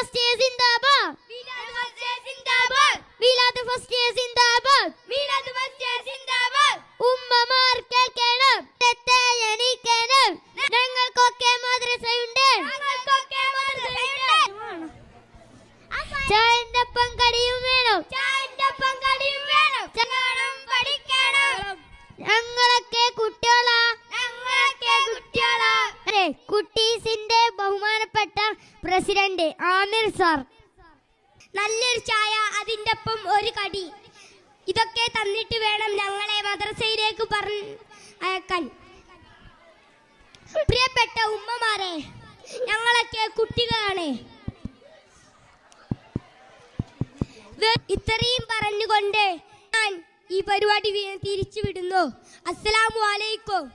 First year സിന്ദാബാദ്. മീലാദ് first year സിന്ദാബാദ്. മീലാദ് first year സിന്ദാബാദ്. മീലാദ് first year സിന്ദാബാദ്. ഉമ്മമാർ കേൾക്കണം, തെറ്റേ എണീക്കണം. ഞങ്ങൾക്കൊക്കെ മദ്രസയുണ്ട്. ഞങ്ങൾക്കൊക്കെ മദ്രസയുണ്ട്. ചായന്റെപ്പം കടിയും വേണം. ചായന്റെപ്പം കടിയും വേണം. ചങ്ങാടം പഠിക്കണം. ഞങ്ങളൊക്കെ കുട്ടികളാ. ഞങ്ങളൊക്കെ കുട്ടികളാ. കുട്ടീസിന്റെ ബഹുമാനപ്പെട്ട പ്രസിഡന്റ് ആമിർ സാർ. നല്ലൊരു ചായ, അതിന്റെ ഒപ്പം ഒരു കടി, ഇതൊക്കെ തന്നിട്ട് വേണം ഞങ്ങളെ മദ്രസയിലേക്ക് അയക്കാൻ. പ്രിയപ്പെട്ട ഉമ്മമാരെ, ഞങ്ങളൊക്കെ കുട്ടികളാണ്. ഇത്രയും പറഞ്ഞുകൊണ്ട് ഞാൻ ഈ പരിപാടി തിരിച്ചു വിടുന്നു. അസ്സലാമു അലൈക്കും.